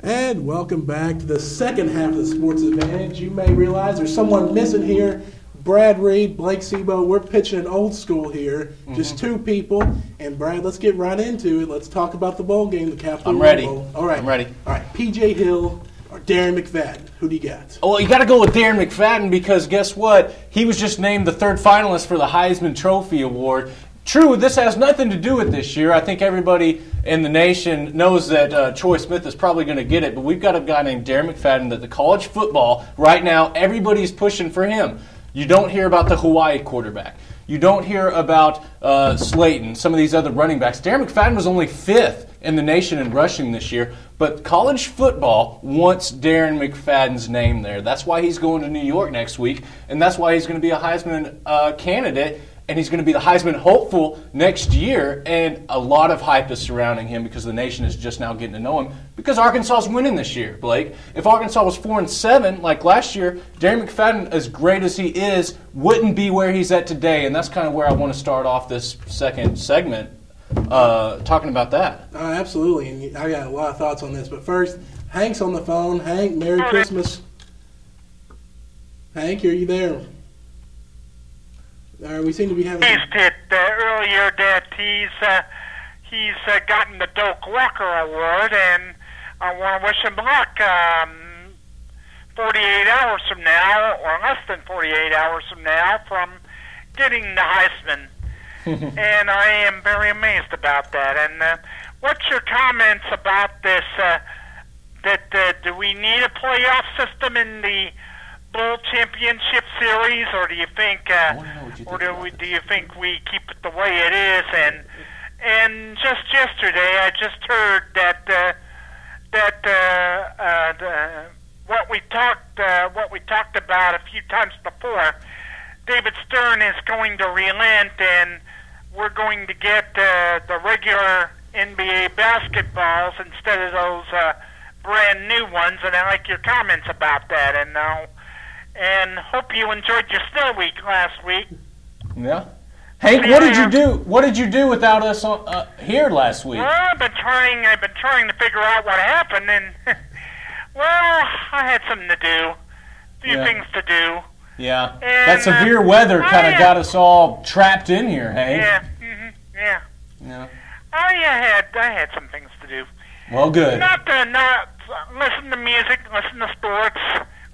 And welcome back to the second half of the Sports Advantage. You may realize there's someone missing here. Brad Reed, Blake Sebo, we're pitching an old school here. Just two people. And Brad, let's get right into it. Let's talk about the bowl game, the Capital I'm ready. Bowl. All right. I'm ready. All right, P.J. Hill or Darren McFadden. Who do you got? Well, you got to go with Darren McFadden because guess what? He was just named the third finalist for the Heisman Trophy Award. True, this has nothing to do with this year. I think everybody in the nation knows that Troy Smith is probably going to get it, but we've got a guy named Darren McFadden that the college football, right now, everybody's pushing for him. You don't hear about the Hawaii quarterback. You don't hear about Slayton, some of these other running backs. Darren McFadden was only fifth in the nation in rushing this year, but college football wants Darren McFadden's name there. That's why he's going to New York next week, and that's why he's going to be a Heisman candidate. And he's going to be the Heisman hopeful next year, and a lot of hype is surrounding him because the nation is just now getting to know him because Arkansas is winning this year, Blake. If Arkansas was 4-7 like last year, Darren McFadden, as great as he is, wouldn't be where he's at today, and that's kind of where I want to start off this second segment, talking about that. Absolutely, and I got a lot of thoughts on this, but first, Hank's on the phone. Hank, Merry Christmas. Hank, are you there? We seem to be having. Earlier that he's gotten the Doak Walker Award, and I want to wish him luck. 48 hours from now, or less than 48 hours from now, from getting the Heisman, and I am very amazed about that. And what's your comments about this? Do we need a playoff system in the Bowl Championship Series, or do you think, do you think we keep it the way it is? And just yesterday, I just heard that what we talked about a few times before, David Stern is going to relent, and we're going to get the regular NBA basketballs instead of those brand new ones. And I like your comments about that. And hope you enjoyed your snow week last week. Yeah. Hank, what did you do? What did you do without us here last week? Well, I've been trying to figure out what happened, and well, I had something to do, a few things to do. Yeah. And, that severe weather kind of got us all trapped in here, Hank. Yeah. Yeah. I had some things to do. Well, good. Not listen to music, listen to sports.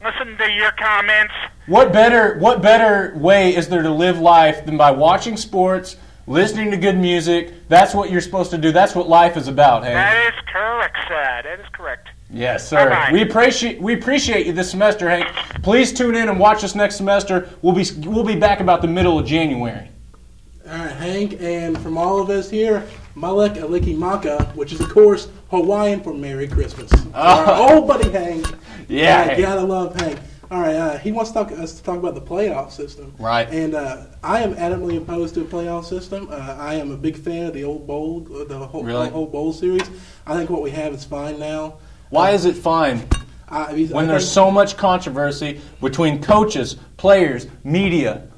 Listen to your comments. What better way is there to live life than by watching sports, listening to good music? That's what you're supposed to do. That's what life is about, Hank. That is correct, sir. That is correct. Yes, sir. Bye-bye. We appreciate you this semester, Hank. Please tune in and watch us next semester. We'll be back about the middle of January. All right, Hank, and from all of us here, Malek Alikimaka, which is, of course, Hawaiian for Merry Christmas. Our old buddy Hank. Yeah. I gotta love Hank. All right, he wants us to talk about the playoff system. Right. And I am adamantly opposed to a playoff system. I am a big fan of the old bowl, the whole bowl series. I think what we have is fine now. Why is it fine? When there's so much controversy between coaches, players, media,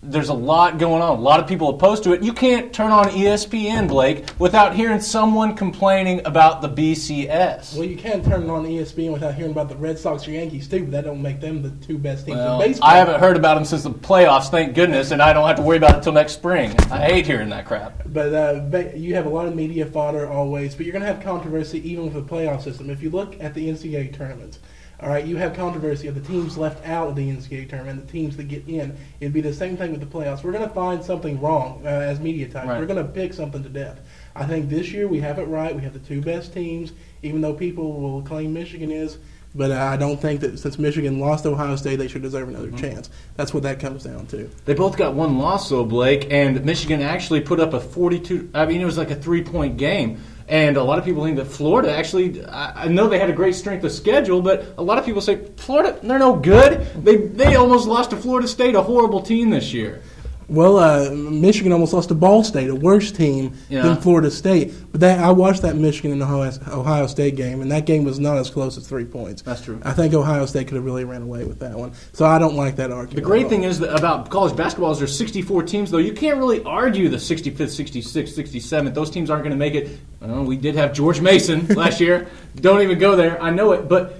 there's a lot going on. A lot of people opposed to it. You can't turn on ESPN, Blake, without hearing someone complaining about the BCS. Well, you can turn on ESPN without hearing about the Red Sox or Yankees, too, but that don't make them the two best teams in baseball. I haven't heard about them since the playoffs, thank goodness, and I don't have to worry about it until next spring. I hate hearing that crap. But you have a lot of media fodder always, but you're going to have controversy even with the playoff system. If you look at the NCAA tournaments, all right, you have controversy of the teams left out of the NCAA tournament and the teams that get in. It'd be the same thing with the playoffs. We're going to find something wrong as media types. Right. We're going to pick something to death. I think this year we have it right. We have the two best teams, even though people will claim Michigan is. But I don't think that since Michigan lost to Ohio State, they should deserve another chance. That's what that comes down to. They both got one loss, though, Blake, and Michigan actually put up a 42 – I mean, it was like a 3-point game. And a lot of people think that Florida actually – I know they had a great strength of schedule, but a lot of people say, Florida, they're no good. They almost lost to Florida State, a horrible team this year. Well, Michigan almost lost to Ball State, a worse team than Florida State. But I watched that Michigan and Ohio State game, and that game was not as close as 3 points. That's true. I think Ohio State could have really ran away with that one. So I don't like that argument. The great thing is that about college basketball is there's 64 teams, though. You can't really argue the 65th, 66th, 67th. Those teams aren't going to make it. We did have George Mason last year. Don't even go there. I know it, but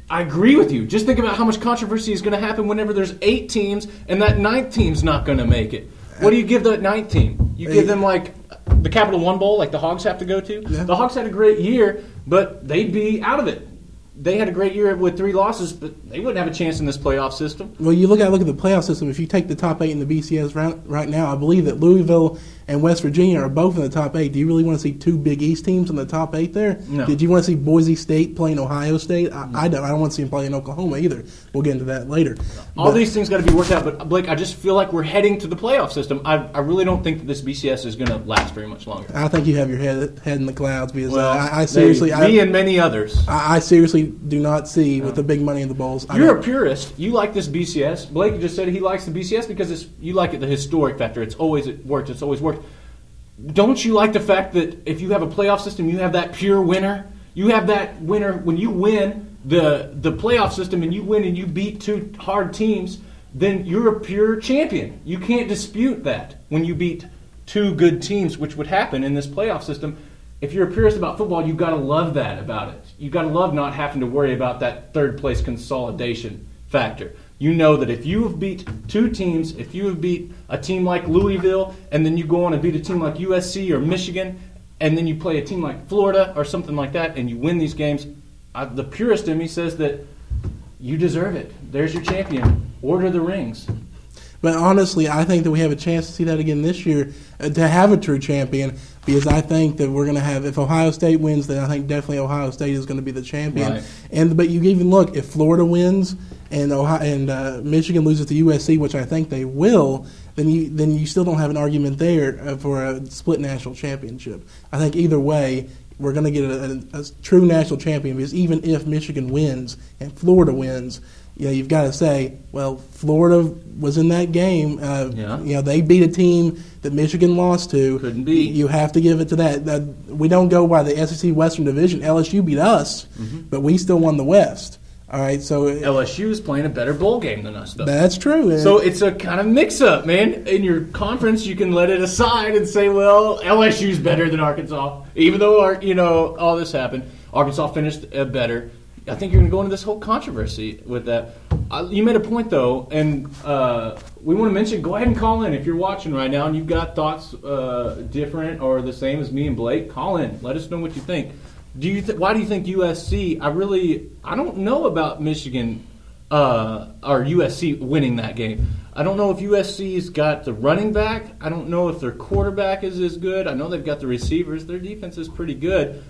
I agree with you. Just think about how much controversy is going to happen whenever there's 8 teams and that 9th team's not going to make it. What do you give that 9th team? You give them like the Capital One Bowl, like the Hogs have to go to? Yeah. The Hogs had a great year, but they'd be out of it. They had a great year with 3 losses, but they wouldn't have a chance in this playoff system. Well, you look at the playoff system. If you take the top 8 in the BCS right now, I believe that Louisville and West Virginia are both in the top 8. Do you really want to see 2 Big East teams in the top 8 there? No. Did you want to see Boise State playing Ohio State? I don't. I don't want to see them playing Oklahoma either. We'll get into that later. All these things got to be worked out, but Blake, I just feel like we're heading to the playoff system. I really don't think that this BCS is going to last very much longer. I think you have your head in the clouds because Well, I seriously, me and many others. I seriously do not see with the big money in the bowls. You're a purist. You like this BCS. Blake just said he likes the BCS because you like it, the historic factor. It's always worked. It's always worked. Don't you like the fact that if you have a playoff system, you have that pure winner? You have that winner when you win the playoff system and you win and you beat 2 hard teams, then you're a pure champion. You can't dispute that when you beat 2 good teams, which would happen in this playoff system. If you're a purist about football, you've got to love that about it. You've got to love not having to worry about that 3rd place consolidation factor. You know that if you have beat 2 teams, if you have beat a team like Louisville, and then you go on and beat a team like USC or Michigan, and then you play a team like Florida or something like that, and you win these games, the purist in me says that you deserve it. There's your champion. Order the rings. But honestly, I think that we have a chance to see that again this year, to have a true champion, because I think that we're going to have, if Ohio State wins, then I think definitely Ohio State is going to be the champion. Right. But you even look, if Florida wins and Michigan loses to USC, which I think they will, then you still don't have an argument there for a split national championship. I think either way, we're going to get a true national champion, because even if Michigan wins and Florida wins, you've got to say, well, Florida was in that game. They beat a team that Michigan lost to. Couldn't beat. You have to give it to that. We don't go by the SEC Western Division. LSU beat us, but we still won the West. All right, so LSU is playing a better bowl game than us, though. That's true. So it's a kind of mix-up, man. In your conference, you can let it aside and say, well, LSU's better than Arkansas. Even though, all this happened, Arkansas finished better. I think you're going to go into this whole controversy with that. You made a point, though, and we want to mention, go ahead and call in. If you're watching right now and you've got thoughts different or the same as me and Blake, call in. Let us know what you think. Why do you think USC? I don't know about Michigan or USC winning that game. I don't know if USC's got the running back. I don't know if their quarterback is as good. I know they've got the receivers. Their defense is pretty good.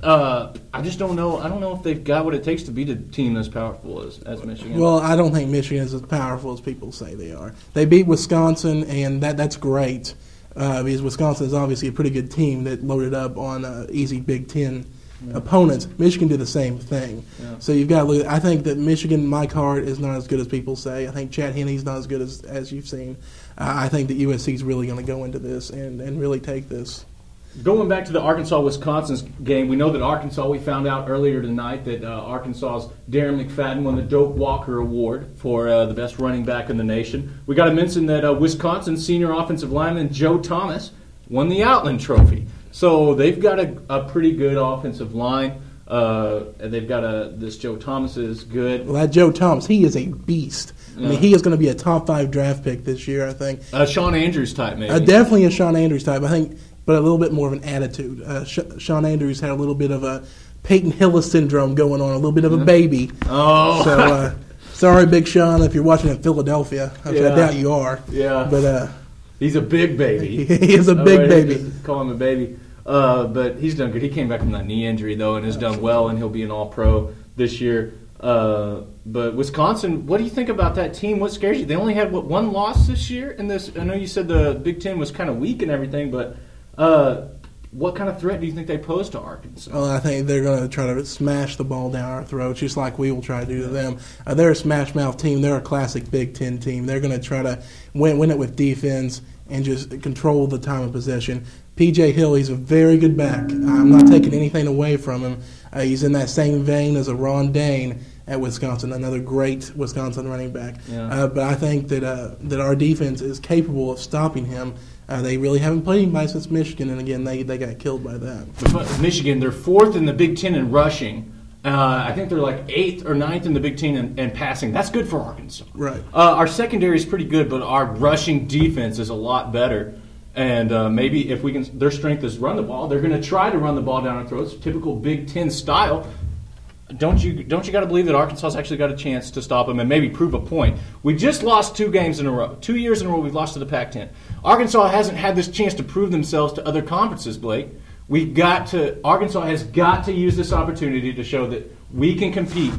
I just don't know. I don't know if they've got what it takes to beat a team as powerful as Michigan. Well, I don't think Michigan is as powerful as people say they are. They beat Wisconsin, and that's great. Because Wisconsin is obviously a pretty good team that loaded up on easy Big Ten opponents. Michigan did the same thing. Yeah. So you've got to look. I think that Michigan, Mike Hart, is not as good as people say. I think Chad Henne's not as good as you've seen. I think that USC is really going to go into this and really take this. Going back to the Arkansas-Wisconsin game, we know that Arkansas, we found out earlier tonight that Arkansas's Darren McFadden won the Doak Walker Award for the best running back in the nation. We got to mention that Wisconsin's senior offensive lineman Joe Thomas won the Outland Trophy. So they've got a pretty good offensive line. And they've got this Joe Thomas is good. Well, that Joe Thomas, he is a beast. I mean, he is going to be a top 5 draft pick this year, I think. Sean Andrews type, maybe. Definitely a Sean Andrews type, I think, but a little bit more of an attitude. Sean Andrews had a little bit of a Peyton Hillis syndrome going on, a little bit of a baby. Oh. So, sorry, Big Sean, if you're watching in Philadelphia. I doubt you are. Yeah. But he's a big baby. He is a big baby. Call him a baby. But he's done good. He came back from that knee injury, though, and has done well, and he'll be an all-pro this year. But Wisconsin, what do you think about that team? What scares you? They only had, one loss this year in this? I know you said the Big Ten was kind of weak and everything, but what kind of threat do you think they pose to Arkansas? Well, I think they're going to try to smash the ball down our throats, just like we will try to do to them. They're a smash-mouth team. They're a classic Big Ten team. They're going to try to win it with defense and just control the time of possession. P.J. Hill, he's a very good back. I'm not taking anything away from him. He's in that same vein as a Ron Dane at Wisconsin, another great Wisconsin running back. Yeah. But I think that our defense is capable of stopping him. They really haven't played anybody since Michigan, and again, they got killed by that. But Michigan, they're 4th in the Big Ten in rushing. I think they're like 8th or 9th in the Big Ten in passing. That's good for Arkansas. Right. Our secondary is pretty good, but our rushing defense is a lot better. And maybe if we can, their strength is run the ball. They're going to try to run the ball down our throats, typical Big Ten style. Don't you got to believe that Arkansas's actually got a chance to stop them and maybe prove a point? We just lost 2 games in a row. 2 years in a row we've lost to the Pac-10. Arkansas hasn't had this chance to prove themselves to other conferences, Blake. Arkansas has got to use this opportunity to show that we can compete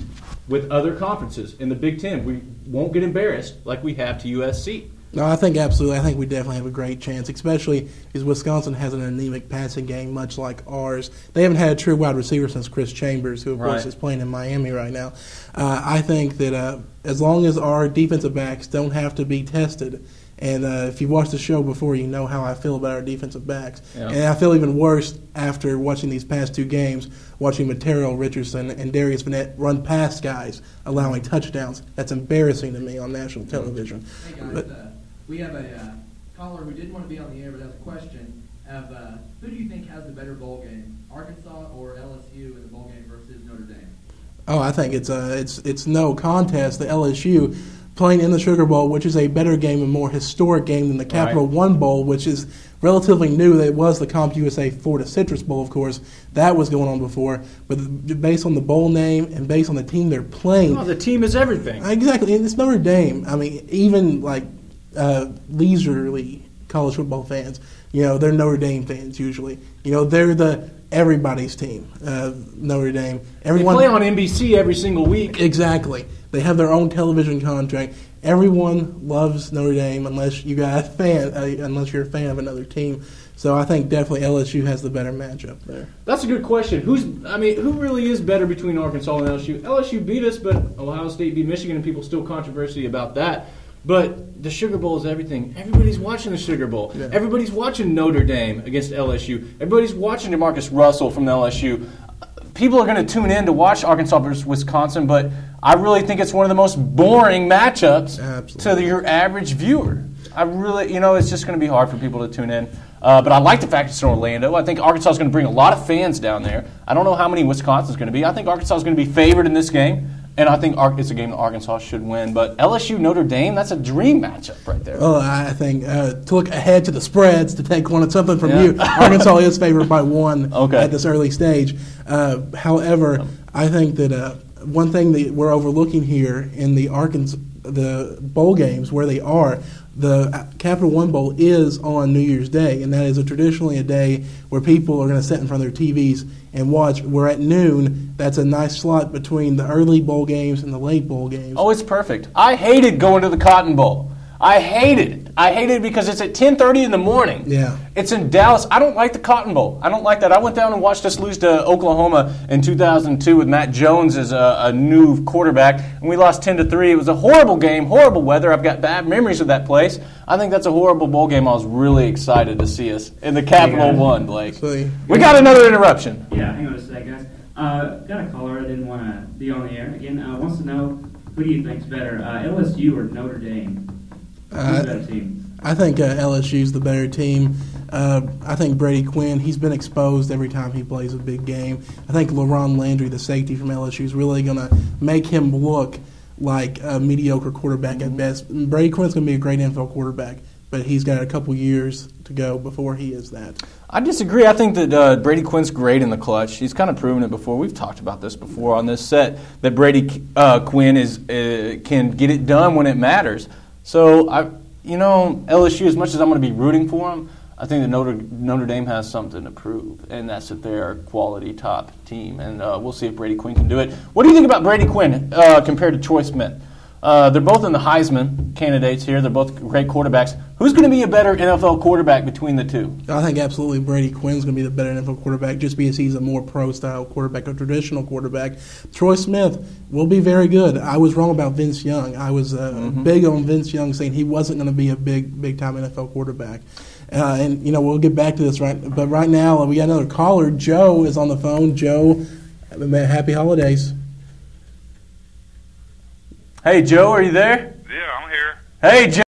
with other conferences in the Big Ten. We won't get embarrassed like we have to USC. No, I think absolutely. I think we definitely have a great chance, especially because Wisconsin has an anemic passing game, much like ours. They haven't had a true wide receiver since Chris Chambers, who, of course, is playing in Miami right now. I think that as long as our defensive backs don't have to be tested, and if you've watched the show before, you know how I feel about our defensive backs. Yeah. And I feel even worse after watching these past 2 games, watching Material Richardson and Darius Vanette run past guys, allowing touchdowns. That's embarrassing to me on national television. Hey, guys. We have a caller who didn't want to be on the air but has a question of who do you think has the better bowl game, Arkansas or LSU in the bowl game versus Notre Dame? Oh, I think it's no contest. The LSU playing in the Sugar Bowl, which is a better game and more historic game than the Capital One Bowl, which is relatively new. It was the CompUSA Florida Citrus Bowl, of course. That was going on before. But based on the bowl name and based on the team they're playing. Oh, the team is everything. Exactly. And it's Notre Dame. I mean, even like leisurely college football fans, they're Notre Dame fans usually. They're the everybody's team, Notre Dame. Everyone, they play on NBC every single week. Exactly. They have their own television contract. Everyone loves Notre Dame unless you're a fan of another team. So I think definitely LSU has the better matchup there. That's a good question. Who really is better between Arkansas and LSU? LSU beat us, but Ohio State beat Michigan, and people still controversy about that. But the Sugar Bowl is everything. Everybody's watching the Sugar Bowl. Yeah. Everybody's watching Notre Dame against LSU. Everybody's watching DeMarcus Russell from LSU. People are going to tune in to watch Arkansas versus Wisconsin, but I really think it's one of the most boring matchups to your average viewer. It's just going to be hard for people to tune in. But I like the fact it's in Orlando. I think Arkansas is going to bring a lot of fans down there. I don't know how many Wisconsin's going to be. I think Arkansas is going to be favored in this game. And I think it's a game that Arkansas should win. But LSU, Notre Dame, that's a dream matchup right there. Well, I think to look ahead to the spreads, to take something from you, Arkansas is favored by 1 at this early stage. However, I think that one thing that we're overlooking here in the bowl games where they are, the Capital One Bowl is on New Year's Day, and that is traditionally a day where people are going to sit in front of their TVs and watch. We're at noon. That's a nice slot between the early bowl games and the late bowl games. Oh, it's perfect. I hated going to the Cotton Bowl. I hated it. I hated it because it's at 10:30 in the morning. Yeah. It's in Dallas. I don't like the Cotton Bowl. I don't like that. I went down and watched us lose to Oklahoma in 2002 with Matt Jones as a new quarterback, and we lost 10-3. It was a horrible game, horrible weather. I've got bad memories of that place. I think that's a horrible bowl game. I was really excited to see us in the Capital One, Blake. We got another interruption. Yeah, hang on a sec, guys. Got a caller that didn't want to be on the air again. Wants to know, who do you think's better, LSU or Notre Dame? Who's the better team? I think LSU's the better team. I think Brady Quinn, he's been exposed every time he plays a big game. I think LaRon Landry, the safety from LSU, is really going to make him look like a mediocre quarterback at best. Brady Quinn's going to be a great NFL quarterback, but he's got a couple years to go before he is that. I disagree. I think that Brady Quinn's great in the clutch. He's kind of proven it before. We've talked about this before on this set, that Brady Quinn can get it done when it matters. So, LSU, as much as I'm going to be rooting for them, I think that Notre Dame has something to prove, and that's that they're a quality top team. And we'll see if Brady Quinn can do it. What do you think about Brady Quinn compared to Troy Smith? They're both in the Heisman candidates here. They're both great quarterbacks. Who's going to be a better NFL quarterback between the two? I think absolutely Brady Quinn's going to be the better NFL quarterback just because he's a more pro-style quarterback, a traditional quarterback. Troy Smith will be very good. I was wrong about Vince Young. I was big on Vince Young saying he wasn't going to be a big-time NFL quarterback. And, we'll get back to this, right? But right now, we got another caller. Joe is on the phone. Joe, happy holidays. Hey, Joe, are you there? Yeah, I'm here. Hey, Joe.